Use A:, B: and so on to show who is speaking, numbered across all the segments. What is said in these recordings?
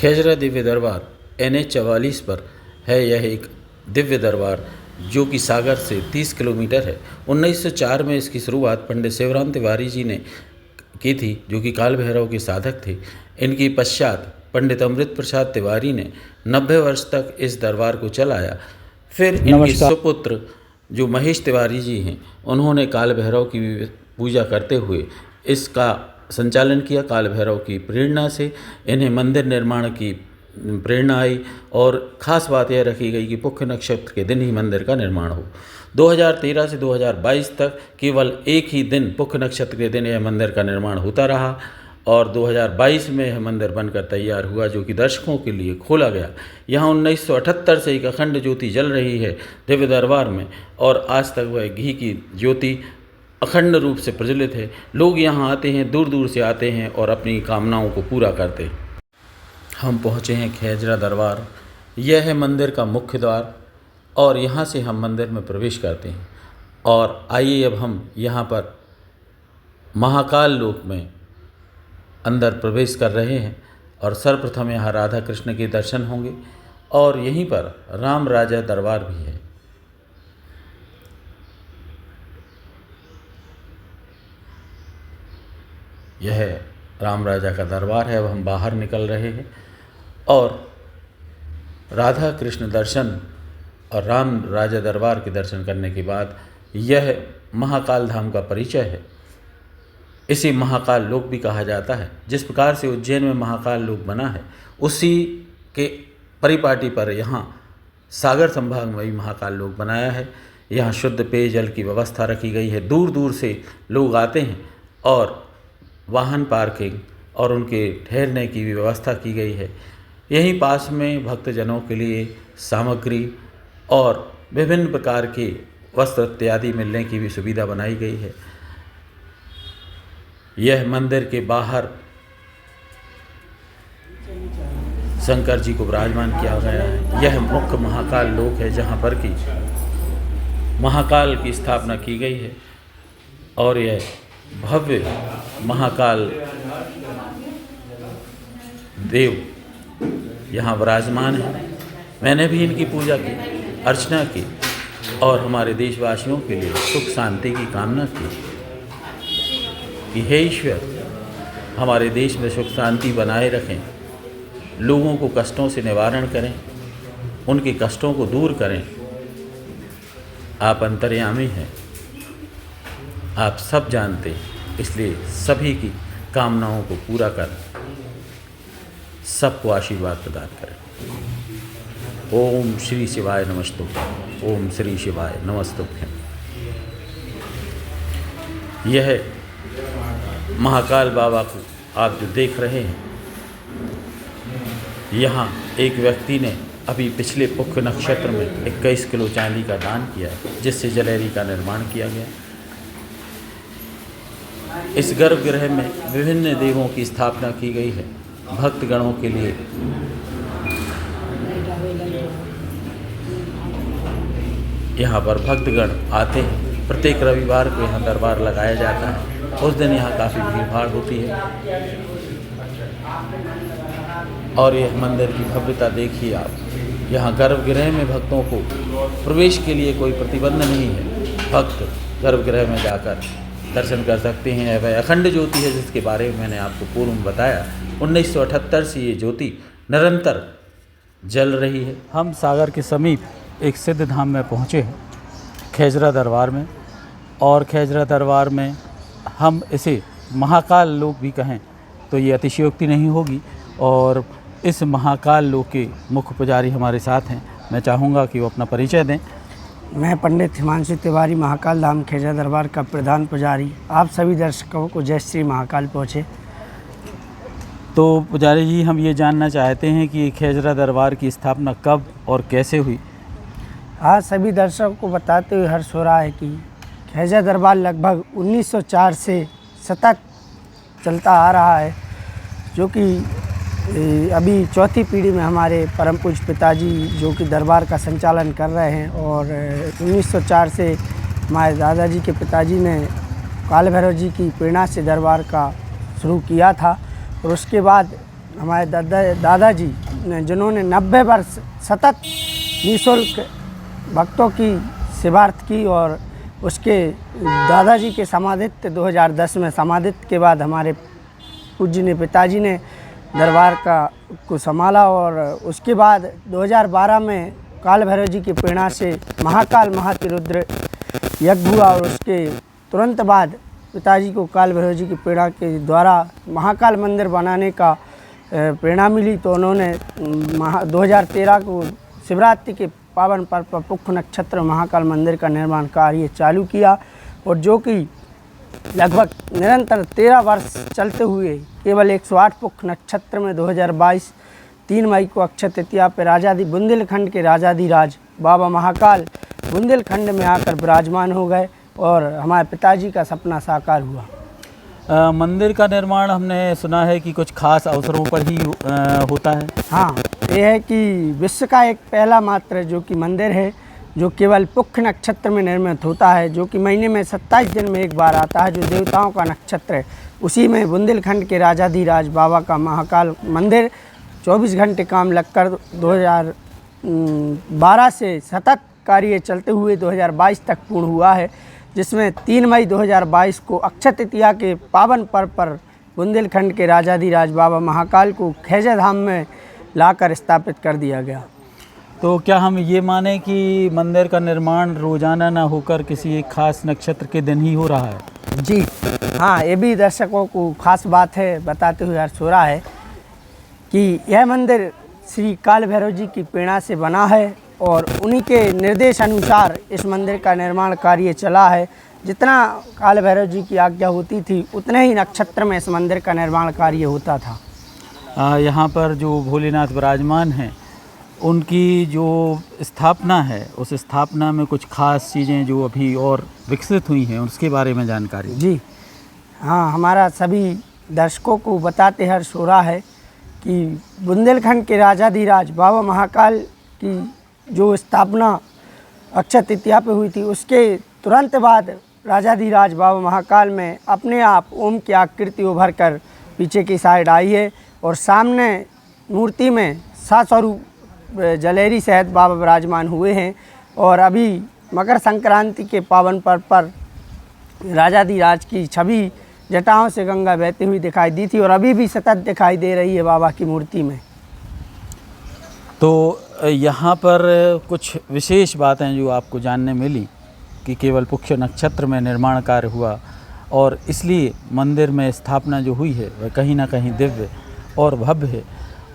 A: खेजरा दिव्य दरबार NH 44 पर है। यह एक दिव्य दरबार जो कि सागर से 30 किलोमीटर है। 1904 में इसकी शुरुआत पंडित शिवराम तिवारी जी ने की थी, जो कि काल भैरव के साधक थे। इनकी पश्चात पंडित अमृत प्रसाद तिवारी ने 90 वर्ष तक इस दरबार को चलाया। फिर इनके सुपुत्र जो महेश तिवारी जी हैं, उन्होंने काल भैरव की पूजा करते हुए इसका संचालन किया। काल भैरव की प्रेरणा से इन्हें मंदिर निर्माण की प्रेरणा आई और ख़ास बात यह रखी गई कि पुष्य नक्षत्र के दिन ही मंदिर का निर्माण हो। 2013 से 2022 तक केवल एक ही दिन पुष्य नक्षत्र के दिन यह मंदिर का निर्माण होता रहा और 2022 में यह मंदिर बनकर तैयार हुआ, जो कि दर्शकों के लिए खोला गया। यहाँ 1978 से एक अखंड ज्योति जल रही है दिव्य दरबार में और आज तक वह घी की ज्योति अखंड रूप से प्रज्वलित है। लोग यहाँ आते हैं, दूर दूर से आते हैं और अपनी कामनाओं को पूरा करते हैं। हम पहुँचे हैं खेजरा दरबार। यह है मंदिर का मुख्य द्वार और यहाँ से हम मंदिर में प्रवेश करते हैं। और आइए अब हम यहाँ पर महाकाल लोक में अंदर प्रवेश कर रहे हैं और सर्वप्रथम यहाँ राधा कृष्ण के दर्शन होंगे और यहीं पर राम राजा दरबार भी है। यह राम राजा का दरबार है। अब हम बाहर निकल रहे हैं और राधा कृष्ण दर्शन और राम राजा दरबार के दर्शन करने के बाद यह महाकाल धाम का परिचय है। इसे महाकाल लोक भी कहा जाता है। जिस प्रकार से उज्जैन में महाकाल लोक बना है, उसी के परिपाटी पर यहाँ सागर संभाग में भी महाकाल लोक बनाया है। यहाँ शुद्ध पेयजल की व्यवस्था रखी गई है। दूर दूर से लोग आते हैं और वाहन पार्किंग और उनके ठहरने की भी व्यवस्था की गई है। यहीं पास में भक्तजनों के लिए सामग्री और विभिन्न प्रकार के वस्त्र इत्यादि मिलने की भी सुविधा बनाई गई है। यह मंदिर के बाहर शंकर जी को विराजमान किया गया है। यह मुख्य महाकाल लोक है जहाँ पर कि महाकाल की स्थापना की गई है और यह भव्य महाकाल देव यहाँ विराजमान है। मैंने भी इनकी पूजा की, अर्चना की और हमारे देशवासियों के लिए सुख शांति की कामना की कि हे ईश्वर, हमारे देश में सुख शांति बनाए रखें, लोगों को कष्टों से निवारण करें, उनके कष्टों को दूर करें। आप अंतर्यामी हैं, आप सब जानते हैं, इसलिए सभी की कामनाओं को पूरा कर सबको आशीर्वाद प्रदान करें। ओम श्री शिवाय नमस्तुभ्यं। ओम श्री शिवाय नमस्तुभ्यं। यह महाकाल बाबा को आप जो देख रहे हैं, यहाँ एक व्यक्ति ने अभी पिछले पुष्य नक्षत्र में 21 किलो चांदी का दान किया है, जिससे जलेरी का निर्माण किया गया। इस गर्भगृह में विभिन्न देवों की स्थापना की गई है भक्तगणों के लिए। यहाँ पर भक्तगण आते हैं। प्रत्येक रविवार को यहाँ दरबार लगाया जाता है। उस दिन यहाँ काफ़ी भीड़ भाड़ होती है और यह मंदिर की भव्यता देखिए आप। यहाँ गर्भगृह में भक्तों को प्रवेश के लिए कोई प्रतिबंध नहीं है। भक्त गर्भगृह में जाकर दर्शन कर सकते हैं। वह अखंड ज्योति है जिसके बारे में मैंने आपको पूर्व में बताया। 1978 से ये ज्योति निरंतर जल रही है। हम सागर के समीप एक सिद्ध धाम में पहुँचे हैं, खेजरा दरबार में। और खेजरा दरबार में हम इसे महाकाल लोक भी कहें तो ये अतिशयोक्ति नहीं होगी। और इस महाकाल लोक के मुख्य पुजारी हमारे साथ हैं। मैं चाहूँगा कि वो अपना परिचय दें।
B: मैं पंडित हिमांशु तिवारी, महाकाल धाम खेजरा दरबार का प्रधान पुजारी। आप सभी दर्शकों को जय श्री महाकाल पहुँचे।
A: तो पुजारी जी, हम ये जानना चाहते हैं कि खेजरा दरबार की स्थापना कब और कैसे हुई।
B: आज सभी दर्शकों को बताते हुए हर्ष हो रहा है कि खेजरा दरबार लगभग 1904 से सतत चलता आ रहा है, जो कि अभी चौथी पीढ़ी में हमारे परम पूज्य पिताजी जो कि दरबार का संचालन कर रहे हैं। और 1904 से हमारे दादाजी के पिताजी ने काल भैरव जी की प्रेरणा से दरबार का शुरू किया था और उसके बाद हमारे दादाजी ने, जिन्होंने 90 वर्ष सतत निःशुल्क भक्तों की सेवार्थ की, और उसके दादाजी के समाधित्व 2010 में समाधित्व के बाद हमारे पूज्य पिताजी ने दरबार को संभाला, और उसके बाद 2012 में काल भैरव जी की प्रेरणा से महाकाल महातिरुद्र यज्ञ हुआ, और उसके तुरंत बाद पिताजी को काल भैरव जी की प्रेरणा के द्वारा महाकाल मंदिर बनाने का प्रेरणा मिली। तो उन्होंने 2013 को शिवरात्रि के पावन पर्व पर पुष्य नक्षत्र महाकाल मंदिर का निर्माण कार्य चालू किया, और जो कि लगभग निरंतर 13 वर्ष चलते हुए केवल 108 पुष्य नक्षत्र में 2022 3 मई को अक्षय तृतीया पर राजाधि बुंदेलखंड के राजाधिराज बाबा महाकाल बुंदेलखंड में आकर विराजमान हो गए, और हमारे पिताजी का सपना साकार हुआ।
A: मंदिर का निर्माण हमने सुना है कि कुछ खास अवसरों पर ही होता है।
B: हाँ, ये है कि विश्व का एक पहला मात्र जो कि मंदिर है, जो केवल पुष्य नक्षत्र में निर्मित होता है, जो कि महीने में 27 दिन में एक बार आता है, जो देवताओं का नक्षत्र है। उसी में बुंदेलखंड के राजाधिराज बाबा का महाकाल मंदिर 24 घंटे काम लगकर 2012 से सतत कार्य चलते हुए 2022 तक पूर्ण हुआ है, जिसमें 3 मई 2022 को अक्षय तृतीया के पावन पर्व पर बुंदेलखंड के राजाधिराज बाबा महाकाल को खैजा धाम में लाकर स्थापित कर दिया गया।
A: तो क्या हम ये माने कि मंदिर का निर्माण रोजाना ना होकर किसी एक खास नक्षत्र के दिन ही हो रहा है?
B: जी हाँ, ये भी दर्शकों को खास बात है बताते हुए हर्ष हो रहा है कि यह मंदिर श्री काल भैरव जी की प्रेरणा से बना है, और उन्हीं के निर्देश अनुसार इस मंदिर का निर्माण कार्य चला है। जितना काल भैरव जी की आज्ञा होती थी, उतने ही नक्षत्र में इस मंदिर का निर्माण कार्य होता था।
A: यहाँ पर जो भोलेनाथ विराजमान हैं, उनकी जो स्थापना है, उस स्थापना में कुछ खास चीज़ें जो अभी और विकसित हुई हैं, उसके बारे में जानकारी।
B: जी हाँ, हमारा सभी दर्शकों को बताते हर्ष हो रहा है कि बुंदेलखंड के राजाधिराज बाबा महाकाल की जो स्थापना अक्षय तृतीया पे हुई थी, उसके तुरंत बाद राजाधिराज बाबा महाकाल में अपने आप ओम की आकृति उभर कर पीछे की साइड आई है, और सामने मूर्ति में 7 स्वरूप जलेरी सहित बाबा विराजमान हुए हैं। और अभी मकर संक्रांति के पावन पर्व पर राजाधिराज की छवि जटाओं से गंगा बहती हुई दिखाई दी थी, और अभी भी सतत दिखाई दे रही है बाबा की मूर्ति में।
A: तो यहाँ पर कुछ विशेष बातें जो आपको जानने मिली कि केवल पुष्य नक्षत्र में निर्माण कार्य हुआ, और इसलिए मंदिर में स्थापना जो हुई है वह कहीं ना कहीं दिव्य और भव्य है।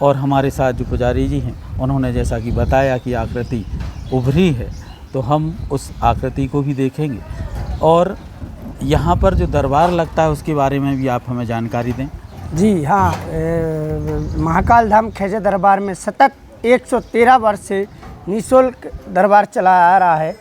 A: और हमारे साथ जो पुजारी जी हैं, उन्होंने जैसा कि बताया कि आकृति उभरी है, तो हम उस आकृति को भी देखेंगे, और यहाँ पर जो दरबार लगता है उसके बारे में भी आप हमें जानकारी दें।
B: जी हाँ, महाकाल धाम खैजा दरबार में सतत 113 वर्ष से निःशुल्क दरबार चला आ रहा है।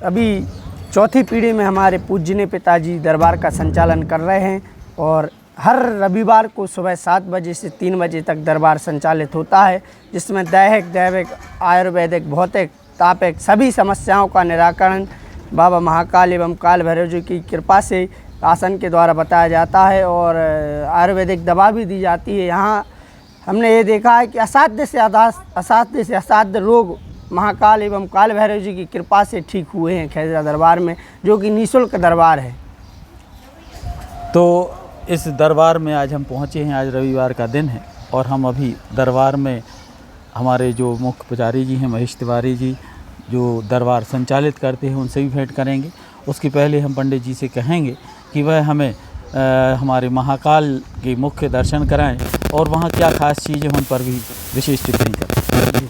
B: अभी चौथी पीढ़ी में हमारे पूज्य पिताजी दरबार का संचालन कर रहे हैं, और हर रविवार को सुबह 7 बजे से 3 बजे तक दरबार संचालित होता है, जिसमें दैहिक, दैविक, आयुर्वेदिक, भौतिक, तापिक सभी समस्याओं का निराकरण बाबा महाकाल एवं काल भैरव जी की कृपा से आसन के द्वारा बताया जाता है, और आयुर्वेदिक दवा भी दी जाती है। यहाँ हमने ये देखा है कि असाध्य से असाध्य रोग महाकाल एवं काल भैरव जी की कृपा से ठीक हुए हैं खैजा दरबार में, जो कि निःशुल्क दरबार है।
A: तो इस दरबार में आज हम पहुँचे हैं, आज रविवार का दिन है, और हम अभी दरबार में हमारे जो मुख्य पुजारी जी हैं महेश तिवारी जी, जो दरबार संचालित करते हैं, उनसे भी भेंट करेंगे। उसके पहले हम पंडित जी से कहेंगे कि वह हमें हमारे महाकाल के मुख्य दर्शन कराएं, और वहाँ क्या खास चीज़ें उन पर भी विशेष टिप्पणी करें।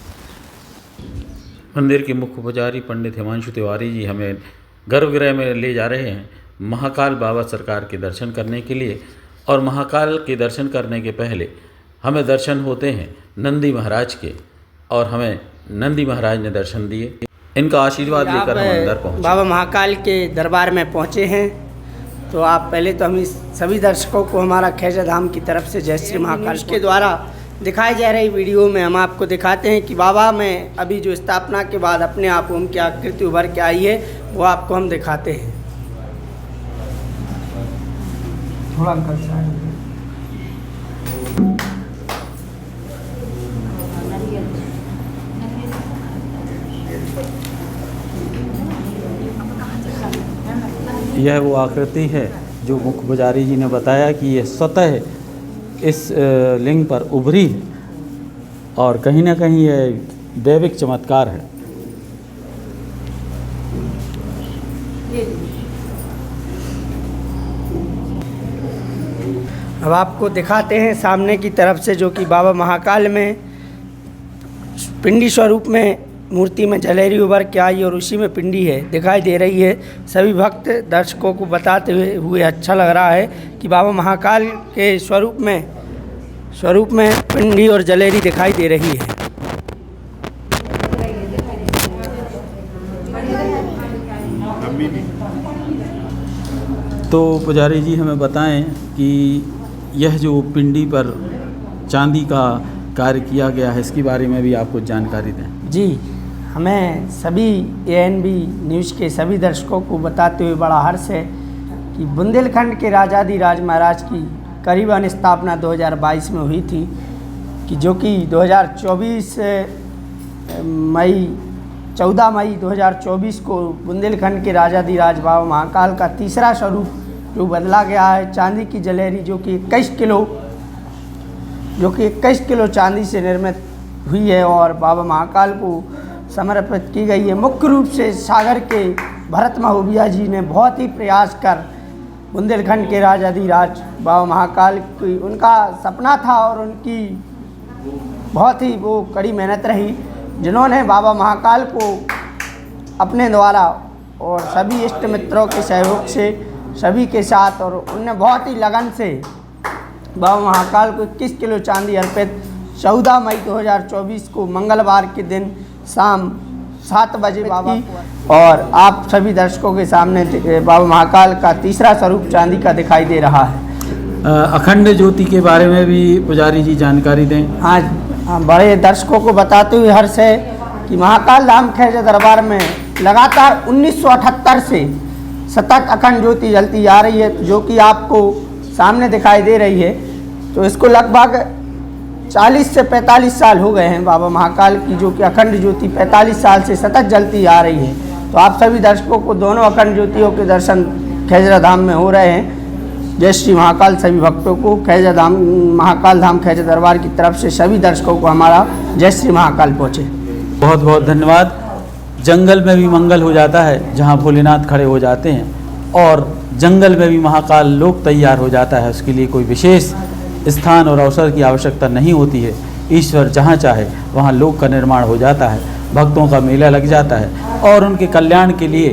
A: मंदिर के मुख्य पुजारी पंडित हिमांशु तिवारी जी हमें गर्भगृह में ले जा रहे हैं महाकाल बाबा सरकार के दर्शन करने के लिए, और महाकाल के दर्शन करने के पहले हमें दर्शन होते हैं नंदी महाराज के, और हमें नंदी महाराज ने दर्शन दिए। इनका आशीर्वाद लेकर हम अंदर पहुँचे।
B: बाबा महाकाल के दरबार में पहुँचे हैं, तो आप पहले तो हम सभी दर्शकों को हमारा खैजा धाम की तरफ से जय श्री महाकाल के द्वारा दिखाई जा रही वीडियो में हम आपको दिखाते हैं कि बाबा में अभी जो स्थापना के बाद अपने आप ओम की आकृति उभर के आई है, वो आपको हम दिखाते हैं। थोड़ा अंकल साइड
A: यह वो आकृति है जो मुख्य पुजारी जी ने बताया कि ये स्वतः इस लिंग पर उभरी है और कहीं ना कहीं यह दैविक चमत्कार है।
B: अब आपको दिखाते हैं सामने की तरफ से, जो कि बाबा महाकाल में पिंडी स्वरूप में मूर्ति में जलेरी उभर के आई और उसी में पिंडी है दिखाई दे रही है। सभी भक्त दर्शकों को बताते हुए अच्छा लग रहा है कि बाबा महाकाल के स्वरूप में पिंडी और जलेरी दिखाई दे रही है।
A: तो पुजारी जी हमें बताएं कि यह जो पिंडी पर चांदी का कार्य किया गया है, इसके बारे में भी आप कुछ जानकारी दें।
B: जी, हमें सभी ANB न्यूज़ के सभी दर्शकों को बताते हुए बड़ा हर्ष है कि बुंदेलखंड के राजाधिराज महाराज की करीबन स्थापना 2022 में हुई थी, कि जो कि 14 मई 2024 को बुंदेलखंड के राजाधिराज बाबा महाकाल का तीसरा स्वरूप जो बदला गया है, चांदी की जलेरी जो कि 21 किलो चांदी से निर्मित हुई है और बाबा महाकाल को समर्पित की गई है। मुख्य रूप से सागर के भरत महोबिया जी ने बहुत ही प्रयास कर बुंदेलखंड के राजाधिराज बाबा महाकाल की, उनका सपना था और उनकी बहुत ही वो कड़ी मेहनत रही, जिन्होंने बाबा महाकाल को अपने द्वारा और सभी इष्ट मित्रों के सहयोग से सभी के साथ, और उनने बहुत ही लगन से बाबा महाकाल को 21 किलो चांदी अर्पित 14 मई 2024 को मंगलवार के दिन शाम 7 बजे बाबा, और आप सभी दर्शकों के सामने बाबा महाकाल का तीसरा स्वरूप चांदी का दिखाई दे रहा है।
A: अखंड ज्योति के बारे में भी पुजारी जी जानकारी दें।
B: हाँ, बड़े दर्शकों को बताते हुए हर्ष है कि महाकाल धाम खैजा दरबार में लगातार 1978 से सतत अखंड ज्योति जलती आ रही है, जो कि आपको सामने दिखाई दे रही है। तो इसको लगभग 40 से 45 साल हो गए हैं बाबा महाकाल की, जो कि अखंड ज्योति 45 साल से सतत जलती आ रही है। तो आप सभी दर्शकों को दोनों अखंड ज्योतियों के दर्शन खैजरा धाम में हो रहे हैं। जय श्री महाकाल। सभी भक्तों को खैजा धाम महाकाल धाम खैजा दरबार की तरफ से सभी दर्शकों को हमारा जय श्री महाकाल पहुँचे।
A: बहुत बहुत धन्यवाद। जंगल में भी मंगल हो जाता है जहाँ भोलेनाथ खड़े हो जाते हैं, और जंगल में भी महाकाल लोक तैयार हो जाता है। उसके लिए कोई विशेष स्थान और अवसर की आवश्यकता नहीं होती है। ईश्वर जहाँ चाहे वहाँ लोक का निर्माण हो जाता है, भक्तों का मेला लग जाता है और उनके कल्याण के लिए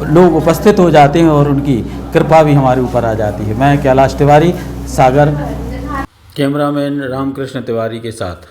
A: लोग उपस्थित हो जाते हैं और उनकी कृपा भी हमारे ऊपर आ जाती है। मैं कैलाश तिवारी, सागर, कैमरामैन रामकृष्ण तिवारी के साथ।